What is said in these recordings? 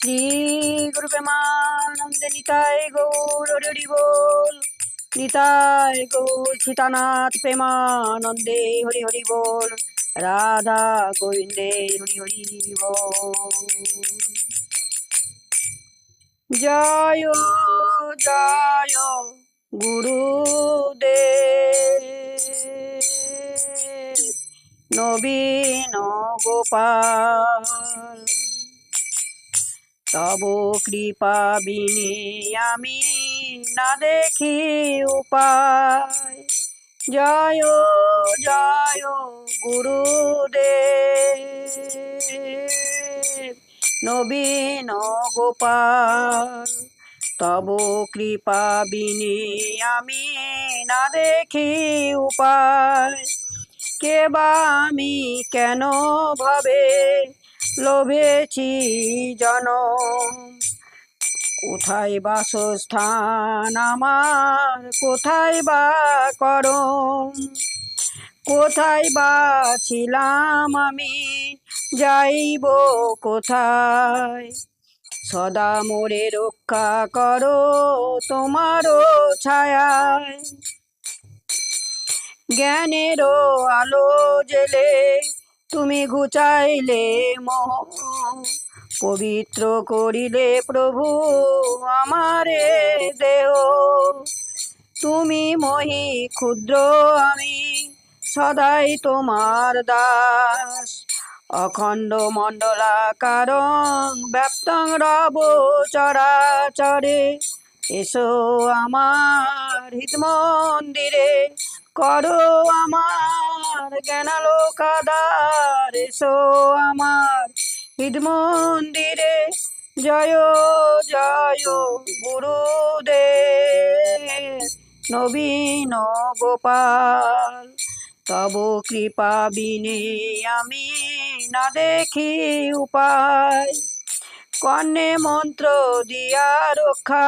শ্রী গুরু প্রেমানন্দে নিতাই গৌর হরি বল। নিতাই গৌর সীতানাথ প্রেমানন্দে হরি হরি বল। রাধা গোবিন্দে হরি হরি বল। জয় জয় গুরুদেব নবীন গোপাল। তব কৃপা বিনে আমি না দেখি উপায়। জয় জয় গুরুদেব নবীন গোপাল। তব কৃপা বিনে আমি না দেখি উপায়। কেবা আমি কেন ভাবে লোভেছি জনম। কোথায় বাসস্থান আমার, কোথায় বা করম। কোথায় বা ছিলাম আমি, যাইব কোথায়। সদা মোরে রক্ষা করো তোমারও ছায়ায়। জ্ঞানেরও আলো জেলে তুমি ঘুচাইলে মোহ। পবিত্র করিলে প্রভু আমারে দেহ। তুমি মহি ক্ষুদ্র আমি সদাই তোমার দাস। অখণ্ড মণ্ডলাকারং ব্যাপ্তং রব চরাচরে। এসো আমার হৃদ মন্দিরে, করো আমার জ্ঞানালোকাধার। এসো আমার হৃদ মন্দিরে। জয় জয় গুরুদেব নবীন গোপাল। তব কৃপা বিনে আমি না দেখি উপায়। কর্ণে মন্ত্র দিয়া রক্ষা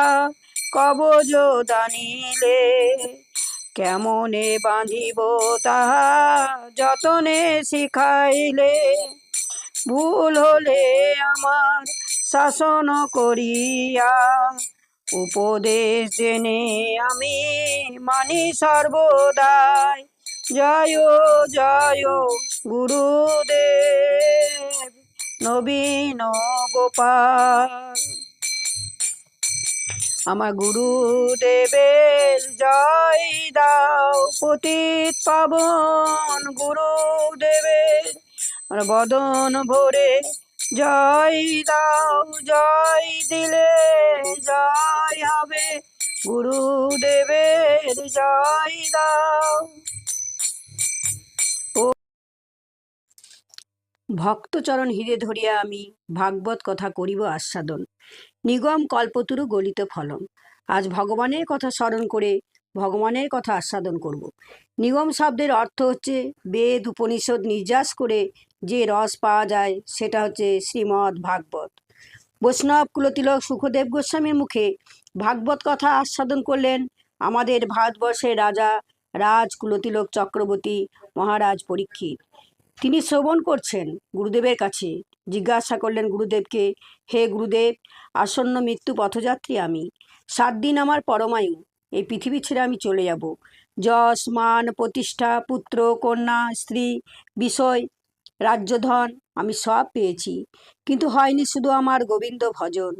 কবচ দানিলে। কেমনে বাঁধিব তাহা যতনে শিখাইলে। ভুল হলে আমার শাসন করিয়া, উপদেশ জেনে আমি মানি সর্বদাই। জয় জয় গুরুদেব নবীন গোপাল। আমার গুরুদেবের জয় দাও পতিত পাবন। গুরুদেবের বদন ভরে জয় দাও। জয় দিলে জয় হবে, গুরুদেবের জয় দাও। ভক্তচরণ হৃদে ধরিয়া আমি ভাগবত কথা করিব আস্বাদন। নিগম কল্পতরু গলিত ফলম। আজ ভগবানের কথা স্মরণ করে ভগবানের কথা আস্বাদন করব। নিগম শব্দের অর্থ হচ্ছে বেদ উপনিষদ নির্যাস করে যে রস পাওয়া যায়, সেটা হচ্ছে শ্রীমদ্ ভাগবত। বৈষ্ণব কুলতিলক সুখদেব গোস্বামীর মুখে ভাগবত কথা আস্বাদন করলেন আমাদের ভারতবর্ষের রাজা রাজ কুলতিলক চক্রবর্তী মহারাজ পরীক্ষিত। তিনি শ্রবণ করছেন গুরুদেবের কাছে। জিজ্ঞাসা করলেন গুরুদেবকে, হে গুরুদেব, আসন্ন মৃত্যু পথযাত্রী আমি। 7 দিন আমার পরমায়ু। এই পৃথিবী ছেড়ে আমি চলে যাব। যশ মান প্রতিষ্ঠা পুত্র কন্যা স্ত্রী বিষয় রাজ্যধন আমি সব পেয়েছি, কিন্তু হয়নি শুধু আমার গোবিন্দ ভজন।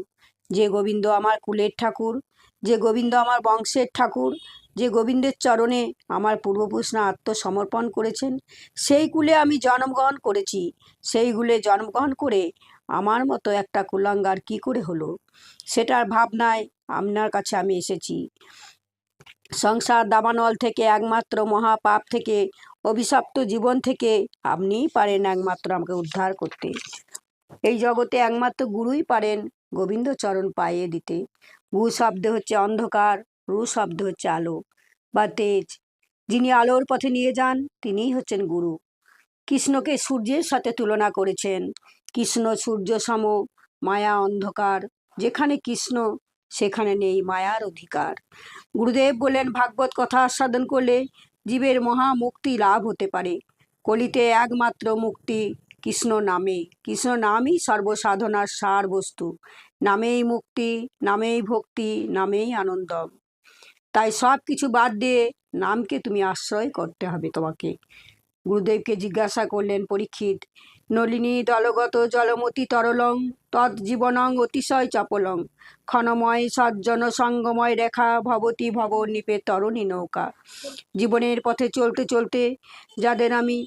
যে গোবিন্দ আমার কুলের ঠাকুর, যে গোবিন্দ আমার বংশের ঠাকুর, যে গোবিন্দের চরণে আমার পূর্বপুরুষরা আত্মসমর্পণ করেছেন, সেই কুলে আমি জন্মগ্রহণ করেছি। সেই কুলে জন্মগ্রহণ করে আমার মতো একটা কুলাঙ্গার কি করে হলো, সেটার ভাবনায় আপনার কাছে আমি এসেছি। সংসার দাবানল থেকে, একমাত্র মহাপাপ থেকে, অভিশপ্ত জীবন থেকে আপনিই পারেন একমাত্র আমাকে উদ্ধার করতে। এই জগতে একমাত্র গুরুই পারেন গোবিন্দ চরণ পাইয়ে দিতে। গু শব্দ হচ্ছে অন্ধকার, রু শব্দ হচ্ছে আলো বা তেজ। যিনি আলোর পথে নিয়ে যান তিনিই হচ্ছেন গুরু। কৃষ্ণকে সূর্যের সাথে তুলনা করেছেন। কৃষ্ণ সূর্য সম, মায়া অন্ধকার। যেখানে কৃষ্ণ সেখানে নেই মায়ার অধিকার। গুরুদেব বললেন, ভাগবত কথা আস্বাদন করলে জীবের মহা মুক্তি লাভ হতে পারে। কলিতে একমাত্র মুক্তি কৃষ্ণ নামে। কৃষ্ণ নামই সর্বসাধনার সার বস্তু। নামেই মুক্তি, নামেই ভক্তি, নামেই আনন্দম। তাই সব কিছু বাদ দিয়ে নামকে তুমি আশ্রয় করতে হবে তোমাকে। গুরুদেবকে জিজ্ঞাসা করলেন পরীক্ষিত, নলিনী দলগত জলমতি তরলং তৎজীবনং অতিশয় চপলং ক্ষণময় সজ্জন সঙ্গময় রেখা ভবতি ভব নিপে তরণী নৌকা। জীবনের পথে চলতে চলতে যাদের আমি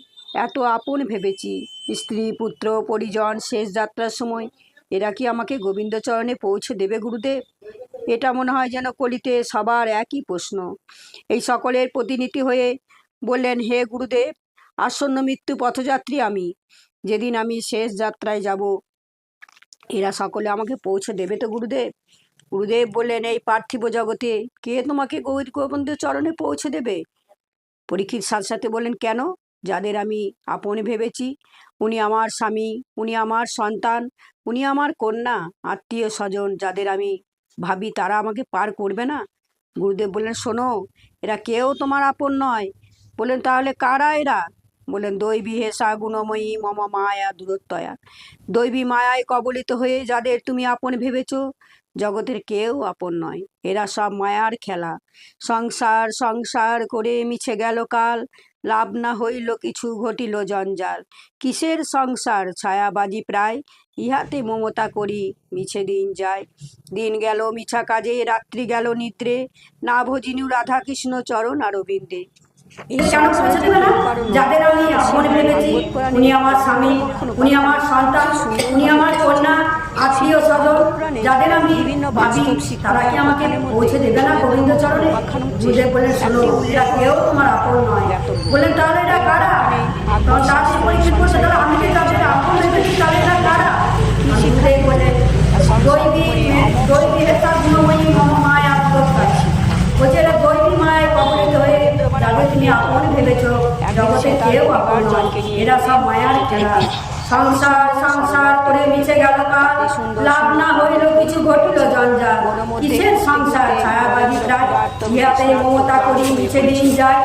এত আপন ভেবেছি, স্ত্রী পুত্র পরিজন, শেষ যাত্রার সময় এরা কি আমাকে গোবিন্দচরণে পৌঁছে দেবে গুরুদেব? এটা মনে হয় যেন কলিতে সবার একই প্রশ্ন। এই সকলের প্রতিনিধি হয়ে বললেন, হে গুরুদেব, আসন্ন মৃত্যু পথযাত্রী আমি। যেদিন আমি শেষ যাত্রায় যাব, এরা সকলে আমাকে পৌঁছে দেবে তো গুরুদেব? গুরুদেব বললেন, এই পার্থিব জগতে কে তোমাকে গোবিন্দ চরণে পৌঁছে দেবে? পরীক্ষিত সাথে সাথে বললেন, কেন? যাদের আমি আপন ভেবেছি, উনি আমার স্বামী, উনি আমার সন্তান, উনি আমার কন্যা, আত্মীয় স্বজন, যাদের আমি ভাবি তারা আমাকে পার করবে না? গুরুদেব বললেন, শোনো, এরা কেউ তোমার আপন নয়। বললেন, তাহলে কারা এরা? বললেন, দৈবী হেসা গুণময়ী মম মায়া দূরত্বয়া। দৈবী মায়ায় কবলিত হয়ে যাদের তুমি আপন ভেবেছ, জগতের কেউ আপন নয়। এরা সব মায়ার খেলা। সংসার সংসার করে মিছে গেল কাল, লাভ না হইল কিছু ঘটিল জঞ্জাল। কিসের সংসার ছায়াবাজি প্রায়, ইহাতে মমতা করি মিছে দিন যায়। দিন গেল মিছা কাজে, রাত্রি গেল নিদ্রে, না ভজিনু রাধা কৃষ্ণ চরণ আরবিন্দে। যাদের আমি আপন ভেবেছি, উনি আমার স্বামী, উনি আমার সন্তান, উনি আমার কন্যা, আত্মীয় স্বজন, যাদের আমি ভাবি তারা কি আমাকে পৌঁছে দেবে না গোবিন্দ চরণে? গুরুদেব বললেন, শোনো, এরা কেউ তোমার আপন নয়। বললেন, তাহলে এরা কারা? তাদের পরীক্ষিত করতে গেলে আমি যে যাদের আপন ভেবেছি তাহলে এরা কারা? গুরুদেব বললেন, দৈবী হেসা গুণময়ী মম মায়া দূরত্বয়া। বলছে এরা দৈবী মায়ায় কবলিত হয়ে যাদের তুমি আপন ভেবেছ, জগতে কেউ আপন নয়। এরা সব মায়ার খেলা। সংসার সংসার করে মিছে গেল কাল, লাভ না হইল কিছু ঘটিল জঞ্জাল। কিসের সংসার ছায়াবাজি প্রায়, ইহাতে মমতা করি মিছে দিন যায়।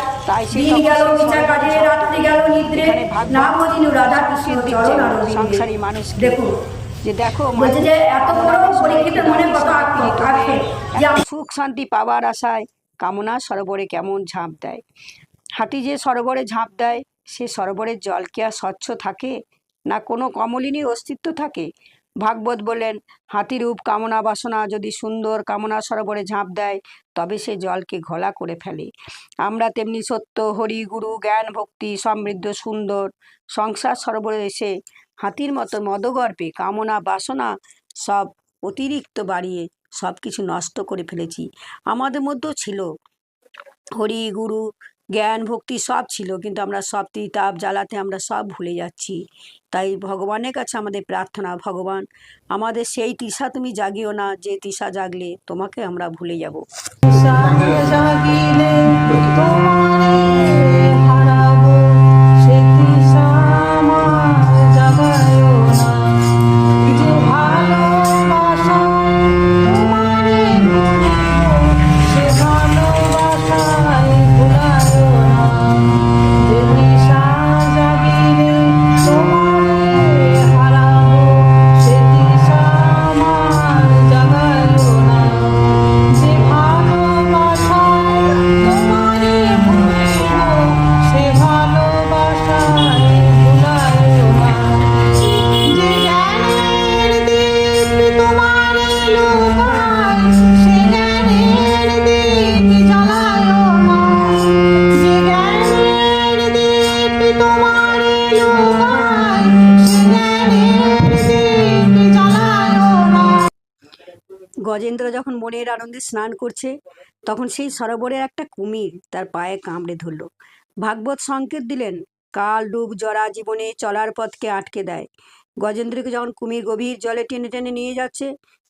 দিন গেল মিছা কাজে, রাত্রি গেল নিদ্রে, না ভজিনু রাধা কৃষ্ণ চরণ আরবিন্দে। দেখুন, যে দেখো, বলছে যে এত বড় পরীক্ষিতের মনে কত আক্ষেপ যে সুখ শান্তি পাবার আশায় কামনা সরোবরে কেমন ঝাঁপ দেয়। হাতি যে সরোবরে ঝাঁপ দেয়, সে সরোবরের জল কি আর স্বচ্ছ থাকে? না কোনো কমলিনীর অস্তিত্ব থাকে? ভাগবত বললেন, হাতিরূপ কামনা বাসনা যদি সুন্দর কামনা সরোবরে ঝাঁপ দেয়, তবে সে জলকে ঘোলা করে ফেলে। আমরা তেমনি সত্য, হরি, গুরু, জ্ঞান, ভক্তি, সমৃদ্ধ, সুন্দর সংসার সরোবরে এসে হাতির মতো মদগর্ভে কামনা বাসনা সব অতিরিক্ত বাড়িয়ে সব কিছু নষ্ট করে ফেলেছি। আমাদের মধ্যেও ছিল হরি, গুরু, জ্ঞান, ভক্তি সব ছিল, কিন্তু আমরা সব তাপ জ্বালাতে আমরা সব ভুলে যাচ্ছি। তাই ভগবানের কাছে আমাদের প্রার্থনা, ভগবান আমাদের সেই তৃষা তুমি জাগিও না, যে তৃষা জাগলে তোমাকে আমরা ভুলে যাব। জাগিলে তোমারে হারাবো, সে তৃষা আমার জাগায়ও না। যে ভালোবাসায় তোমারে ভুলিব, সে ভালোবাসায় ভুলায়ও না। যে তৃষা জাগিলে তোমারে হারাবো, সে তৃষা আমার জাগায়ও না। যে ভালোবাসায় তোমারে ভুলিব, সে ভালোবাসায় ভুলায়ও না। যে জ্ঞানের দীপ তোমারে লুকায়, সে জ্ঞানের দীপ জ্বালায়ও না। যে জ্ঞানের দীপ তোমারে লুকায়, সে জ্ঞানের দীপ জ্বালায়ও না। গজেন্দ্র যখন মনের আনন্দে স্নান করছে, তখন সেই সরোবরের একটা কুমির তার পায়ে কামড়ে ধরল। ভাগবত সংকেত দিলেন, কাল ডুব জরা জীবনে চলার পথকে আটকে দেয়। গজেন্দ্রকে যখন কুমির গভীর জলে টেনে টেনে নিয়ে যাচ্ছে,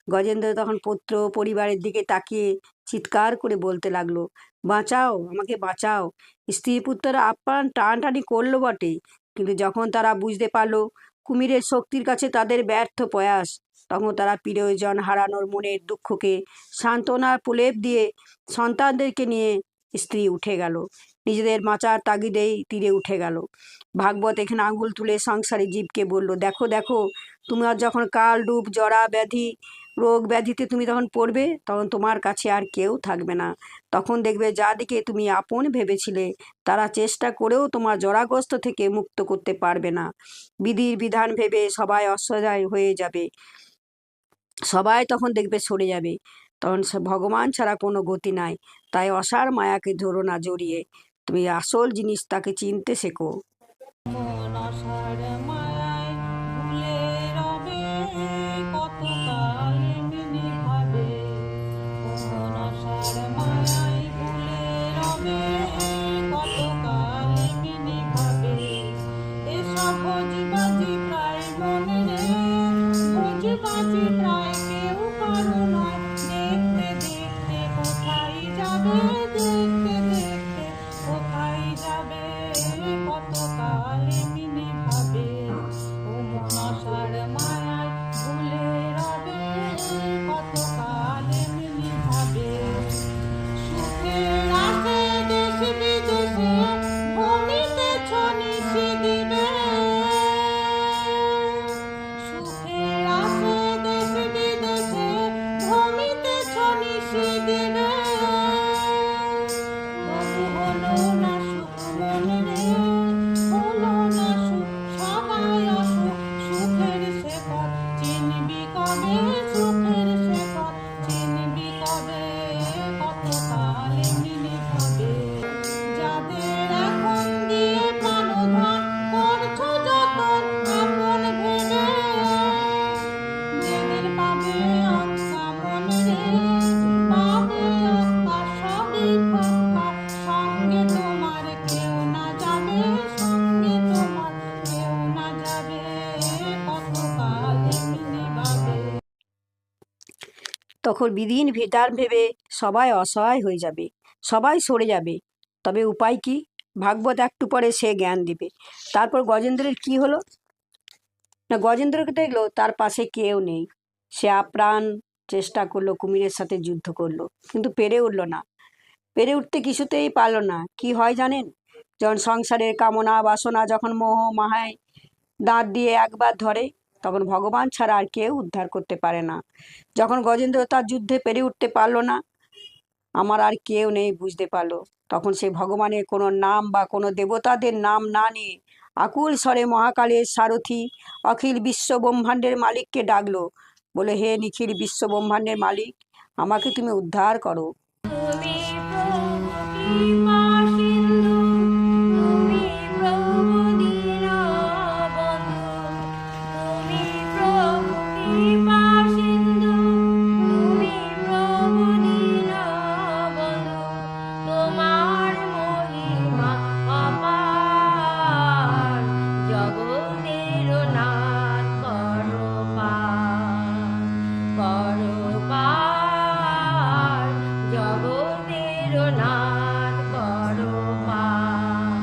গজেন্দ্র তখন পুত্র পরিবারের দিকে তাকিয়ে চিৎকার করে বলতে লাগলো, বাঁচাও, আমাকে বাঁচাও। স্ত্রী পুত্ররা আপ্রাণ টানাটানি করলো বটে, কিন্তু যখন তারা বুঝতে পারলো কুমিরের শক্তির কাছে তাদের ব্যর্থ প্রয়াস, তখন তারা প্রিয়জন হারানোর মনের দুঃখকে সান্ত্বনার প্রলেপ দিয়ে সন্তানদেরকে নিয়ে স্ত্রী উঠে গেল। নিজেদের বাঁচার তাগিদেই তীরে উঠে গেল। ভাগবত এখানে আঙুল তুলে সংসারী জীবকে বলল, দেখো দেখো, তোমার যখন কাল রূপ জরা ব্যাধি রোগ ব্যাধিতে তুমি তখন পড়বে, তখন তোমার কাছে আর কেউ থাকবে না। তখন দেখবে যাদিকে তুমি আপন ভেবেছিলে তারা চেষ্টা করেও তোমার জরাগ্রস্ত থেকে মুক্ত করতে পারবে না। বিধির বিধান ভেবে সবাই অসহায় হয়ে যাবে, সবাই তখন দেখবে সরে যাবে। তখন সে ভগবান ছাড়া কোনো গতি নাই। তাই অসার মায়াকে ধরো না জড়িয়ে, তুমি আসল জিনিস তাকে চিনতে শেখো। মন আশার মায়ায় ভুলে রবে, কতকাল এমনি ভাবে। মন আশার মায়ায় ভুলে রবে, কতকাল এমনি ভাবে। এসব ভোজবাজি প্রায় মনে রে, ভোজবাজি প্রায় কেউ কারো নয়। দেখতে দেখতে কোথায় যাবে, দেখতে দেখতে কোথায় যাবে, কতকাল এমনি ভাবে। ও মন আশার মায়ায় ভুলে রবে, কতকাল এমনি ভাবে। সুখের আশে দেশ বিদেশে ভ্রমিতেছ নিশি দিনে, সুখের আশে দেশ বিদেশে ভ্রমিতেছ নিশি দিনে। তবু হলো না সুখ মনে রে, হলো না সুখ, সবাই অসুখ। সুখের শেকড় চিনবি কবে, সুখের শেকড় চিনবি কবে, কতকাল এমনি ভাবে। যাদের এখন দিয়ে প্রাণধন করছো যতন আপন ভেবে, যেদিন পাবে আত্মা মনে রে, পাবে আত্মা সবই ফাঁকা। সঙ্গে তোমার কেউ না যাবে, সঙ্গে তোমার কেউ না যাবে, কতকাল এমনি ভাবে। তখন বিধির বিধান ভেবে সবাই অসহায় হয়ে যাবে, সবাই সরে যাবে। তবে উপায় কি? ভাগবত একটু পরে সে জ্ঞান দিবে। তারপর গজেন্দ্রের কি হলো না, গজেন্দ্রকে দেখলো তার পাশে কেউ নেই। সে আপ্রাণ চেষ্টা করলো, কুমিরের সাথে যুদ্ধ করলো, কিন্তু পেরে উঠলো না। পেরে উঠতে কিছুতেই পারলো না। কি হয় জানেন? যখন সংসারের কামনা বাসনা যখন মোহ মায়ায় দাঁত দিয়ে একবার ধরে, তখন ভগবান ছাড়া আর কেউ উদ্ধার করতে পারে না। যখন গজেন্দ্র তার যুদ্ধে পেরে উঠতে পারলো না, আমার আর কেউ নেই বুঝতে পারলো, তখন সে ভগবানের কোনো নাম বা কোনো দেবতাদের নাম না নিয়ে আকুল স্বরে মহাকালের সারথি অখিল বিশ্ব ব্রহ্মাণ্ডের মালিককে ডাকলো, বলে, হে নিখিল বিশ্ব ব্রহ্মাণ্ডের মালিক, আমাকে তুমি উদ্ধার করো। তুমি প্রভু কৃপা সিন্ধু, তুমি প্রভু দীনবন্ধু, তুমি প্রভু কৃপা সিন্ধু, তুমি প্রভু দীনবন্ধু। তোমার মহিমা অপার, জগতের নাথ করো পার, করো পার, জগতের নাথ করো পার।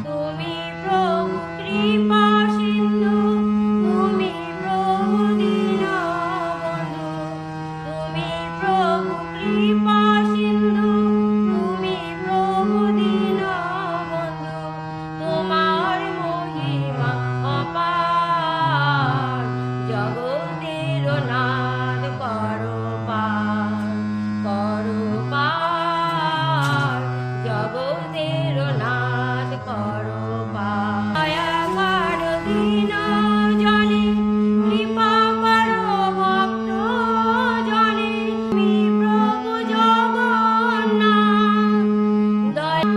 তুমি প্রভু কৃপা সিন্ধু, তুমি প্রভু দীনবন্ধু, তুমি প্রভু কৃপা সিন্ধু, তুমি প্রভু দীনবন্ধু। তোমার মহিমা অপার, জগতের নাথ করো পার, করো পার, জগতের নাথ করো পার। দয়া করো দীন জনে, কৃপা করো ভক্ত জনে, তুমি প্রভু জগন্নাথ। দয়া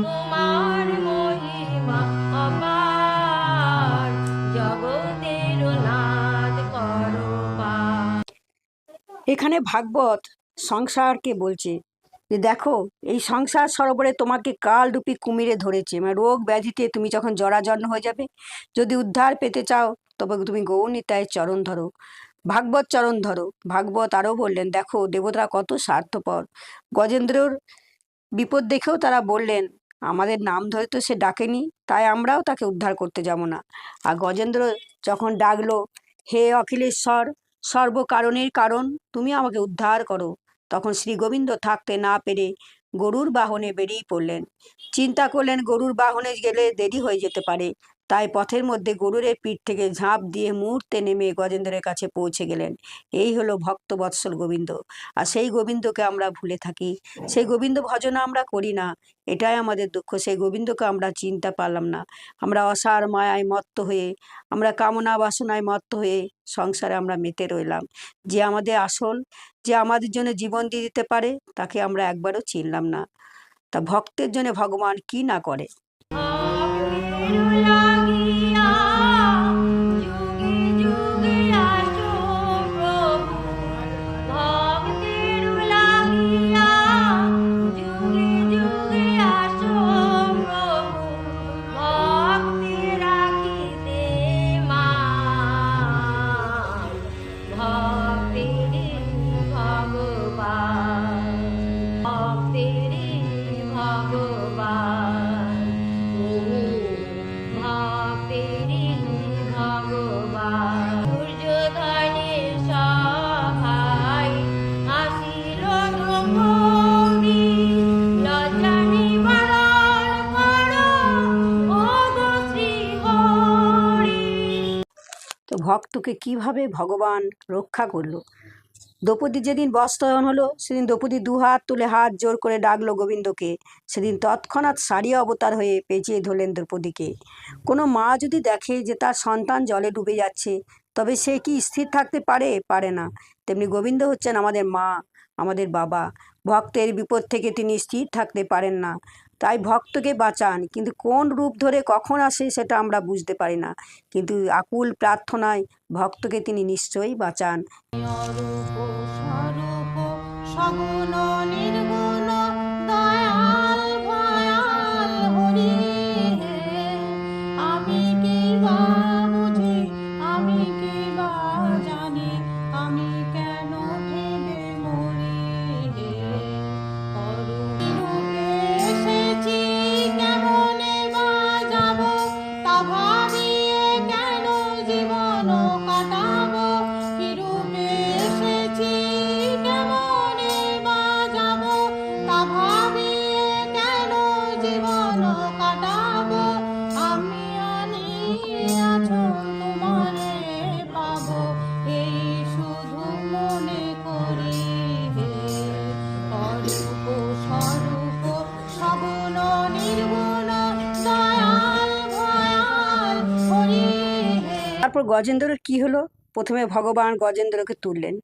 তোমার মহিমা অপার, জগতের নাথ করো পার। এখানে ভাগবত সংসারকে বলছে যে, দেখো, এই সংসার সরোবরে তোমাকে কালরূপী কুমিরে ধরেছে, মানে রোগ ব্যাধিতে তুমি যখন জরাজন্য হয়ে যাবে। যদি উদ্ধার পেতে চাও তবে তুমি গৌরনিতায়ের চরণ ধরো, ভাগবত চরণ ধরো। ভাগবত আরও বললেন, দেখো দেবতারা কত স্বার্থপর। গজেন্দ্রর বিপদ দেখেও তারা বললেন, আমাদের নাম ধরে তো সে ডাকেনি, তাই আমরাও তাকে উদ্ধার করতে যাব না। আর গজেন্দ্র যখন ডাকলো, হে অখিলেশ্বর, সর্বকারণের কারণ, তুমি আমাকে উদ্ধার করো, তখন শ্রী গোবিন্দ থাকতে না পেরে গরুর বাহনে বেরিয়ে পড়লেন। চিন্তা করলেন গরুর বাহনে গেলে দেরি হয়ে যেতে পারে, তাই পথের মধ্যে গরুরের পিঠ থেকে ঝাঁপ দিয়ে মুহূর্তে নেমে গজেন্দ্রের কাছে পৌঁছে গেলেন। এই হলো ভক্তবৎসল গোবিন্দ। আর সেই গোবিন্দকে আমরা ভুলে থাকি, সেই গোবিন্দ ভজন আমরা করি না, এটাই আমাদের দুঃখ। সেই গোবিন্দকে আমরা চিনতে পারলাম না। আমরা অসার মায়ায় মত্ত হয়ে, আমরা কামনা বাসনায় মত্ত হয়ে সংসারে আমরা মেতে রইলাম। যে আমাদের আসল, যে আমাদের জন্য জীবন দিয়ে দিতে পারে, তাকে আমরা একবারও চিনলাম না। তা ভক্তের জন্য ভগবান কি না করে। তো ভক্তকে কিভাবে ভগবান রক্ষা করলো। দ্রৌপদী যেদিন বস্ত্রহরণ হলো, সেদিন দ্রৌপদী দুহাত তুলে হাত জোর করে ডাকলো গোবিন্দকে। সেদিন তৎক্ষণাৎ সারিয়া অবতার হয়ে পেঁচিয়ে ধরলেন দ্রৌপদীকে। কোনো মা যদি দেখে যে তার সন্তান জলে ডুবে যাচ্ছে, তবে সে কি স্থির থাকতে পারে? পারে না। তেমনি গোবিন্দ হচ্ছেন আমাদের মা, আমাদের বাবা। ভক্তের বিপদ থেকে তিনি স্থির থাকতে পারেন না, তাই ভক্তকে বাঁচান। কিন্তু কোন রূপ ধরে কখন আসে সেটা আমরা বুঝতে পারি না, কিন্তু আকুল প্রার্থনায় ভক্তকে তিনি নিশ্চয়ই বাঁচান। সগুণ নির্গুণ দয়াল ভয়াল হরি হে, আমি কি বা বুঝি, আমি কি বা জানি, আমি কেন ভেবে মরি হে। রূপে এসেছি কেমনে বা যাব, তা ভাবিয়ে কেন জীবন কাটাবো। কি রূপে এসেছি কেমনে বা যাব, তা ভাবিয়ে কেন জীবন কাটাবো। আমি আছো তোমারে পাবো, এই শুধু মনে করি হে। অরূপ স্বরূপ সগুণ নির্গুণ দয়াল ভয়াল হরি হে। তারপর গজেন্দ্রের কি হলো? প্রথমে ভগবান গজেন্দ্রকে তুললেন,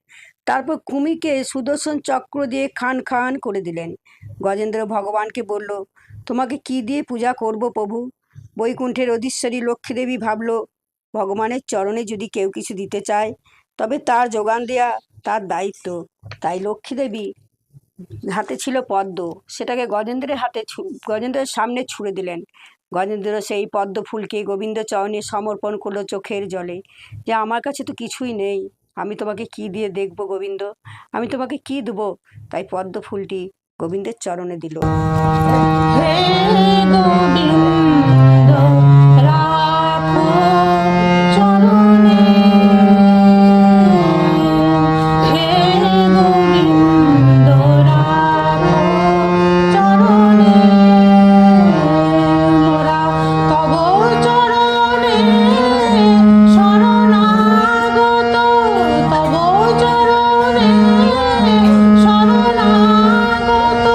তারপর কুমিকে সুদর্শন চক্র দিয়ে খান খান করে দিলেন। গজেন্দ্র ভগবানকে বলল, তোমাকে কি দিয়ে পূজা করব প্রভু? বৈকুণ্ঠের অধীশ্বরী লক্ষ্মীদেবী ভাবল, ভগবানের চরণে যদি কেউ কিছু দিতে চায়, তবে তার যোগান দেয়া তার দায়িত্ব। তাই লক্ষ্মীদেবী হাতে ছিল পদ্ম, সেটাকে গজেন্দ্রের সামনে ছুঁড়ে দিলেন। গজেন্দ্র সেই পদ্ম ফুলকে গোবিন্দ চরণে সমর্পণ করলো চোখের জলে, যে আমার কাছে তো কিছুই নেই, আমি তোমাকে কি দিয়ে দেখব গোবিন্দ, আমি তোমাকে কি দেবো? তাই পদ্ম ফুলটি গোবিন্দের চরণে দিল। হে গোবিন্দ রাখো চরণে, হে গোবিন্দ রাখো চরণে, মোরা তব চরণে শরণাগত, তব চরণে শরণাগত।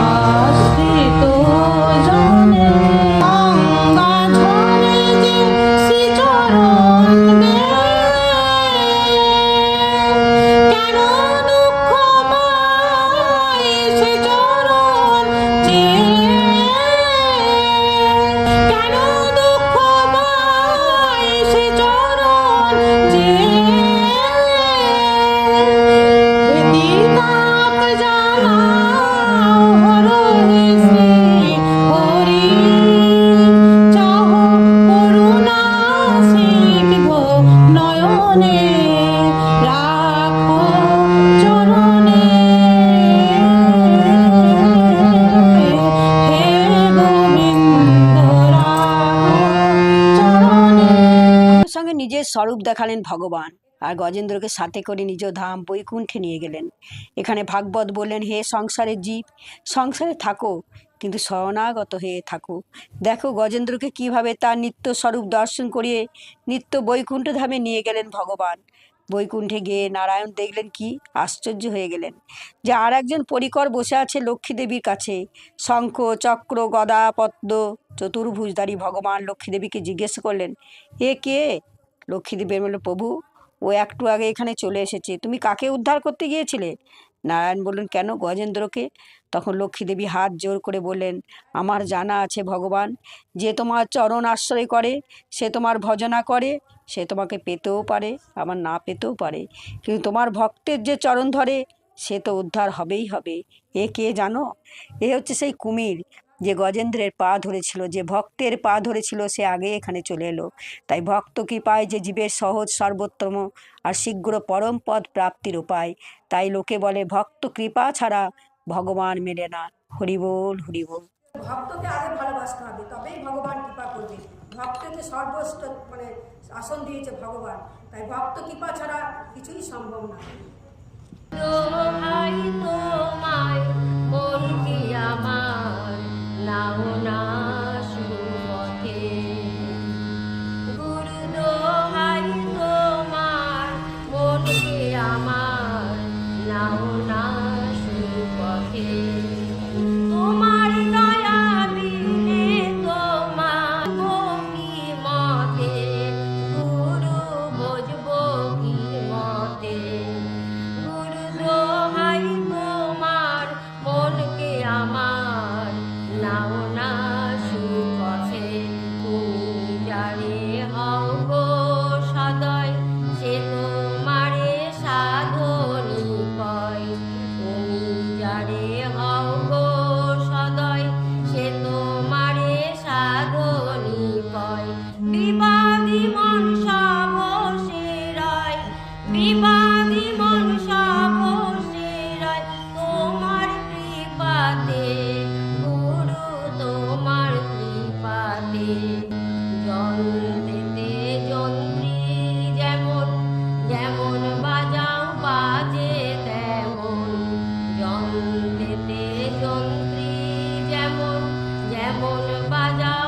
আশ্রিত জনে গঙ্গা ঝরে যে শ্রীচরণ কেন দুঃখ পাই সে চরণ কেন দুঃখ পাই সে চরণ তাপ জ্বালাও হরহে শ্রী হরি, চাহ করুণা সিদ্ধ নয়নে, রাখো চরণে, হে গোবিন্দ রাখো চরণে। সঙ্গে নিজের স্বরূপ দেখালেন ভগবান। আর গজেন্দ্রকে সাথে করে নিজ ধাম বৈকুণ্ঠে নিয়ে গেলেন। এখানে ভাগবত বললেন, হে সংসারের জীব, সংসারে থাকো কিন্তু শরণাগত হয়ে থাকো। দেখো গজেন্দ্রকে কিভাবে তার নিত্য স্বরূপ দর্শন করিয়ে নিত্য বৈকুণ্ঠ ধামে নিয়ে গেলেন ভগবান। বৈকুণ্ঠে গিয়ে নারায়ণ দেখলেন, কি আশ্চর্য হয়ে গেলেন যে আর একজন পরিকর বসে আছে লক্ষ্মী দেবীর কাছে। শঙ্খ চক্র গদা পদ্ম চতুর্ভুজধারী ভগবান লক্ষ্মী দেবীকে জিজ্ঞেস করলেন, এ কে? লক্ষ্মী দেবী বলল, প্রভু ও একটু আগে এখানে চলে এসেছে, তুমি কাকে উদ্ধার করতে গিয়েছিলে? নারায়ণ বললেন, কেন? গজেন্দ্রকে। তখন লক্ষ্মী দেবী হাত জোর করে বললেন, আমার জানা আছে ভগবান, যে তোমার চরণ আশ্রয় করে, সে তোমার ভজনা করে, সে তোমাকে পেতেও পারে আবার না পেতেও পারে, কিন্তু তোমার ভক্তের যে চরণ ধরে সে তো উদ্ধার হবেই হবে। এ কে জানো? এ হচ্ছে সেই কুমির যে গজেন্দ্রের পা ধরেছিল, যে ভক্তের পা ধরেছিল, সে আগে এখানে চলে এলো। তাই ভক্ত কৃপায় যে জীবের সহজ সর্বোত্তম আর শীঘ্র পরম পদ প্রাপ্তির উপায়। তাই লোকে বলে ভক্ত কৃপা ছাড়া ভগবান মেলে না। হরিবোল হরিবোল। ভক্তকে আগে ভালোবাসতে হবে, তবেই ভগবান কৃপা করবে। ভক্তকে সর্বোচ্চ আসন দিয়েছে ভগবান, তাই ভক্ত কৃপা ছাড়া কিছুই সম্ভব না। দোহাই তোমায় মন কি আমার নাও না সুপথে, গুরু দোহাই তোমার মন কি আমার নাও না সুপথে, তোমার দয়া বিনে তোমার ভক্তি মতে, গুরু ভজবো কি মতে, গুরু দোহাই তোমার মনকে আমার নাও না সুপথে, তুমি যারে হও গো সদয় সে তোমারে সাধনী কয়, তুমি যারে হও গো সদয় সে তোমারে সাধনী কয়, বিবাদী মন সবসে রয়, বিবাদী মন সবসে রয়, তোমার কৃপাতে গুরু তোমার কৃপাতে, যন্ত্রেতে যন্ত্রী যেমন, যেমন বাজাও বাজে তেমন, যন্ত্রেতে যন্ত্রী যেমন, যেমন বাজাও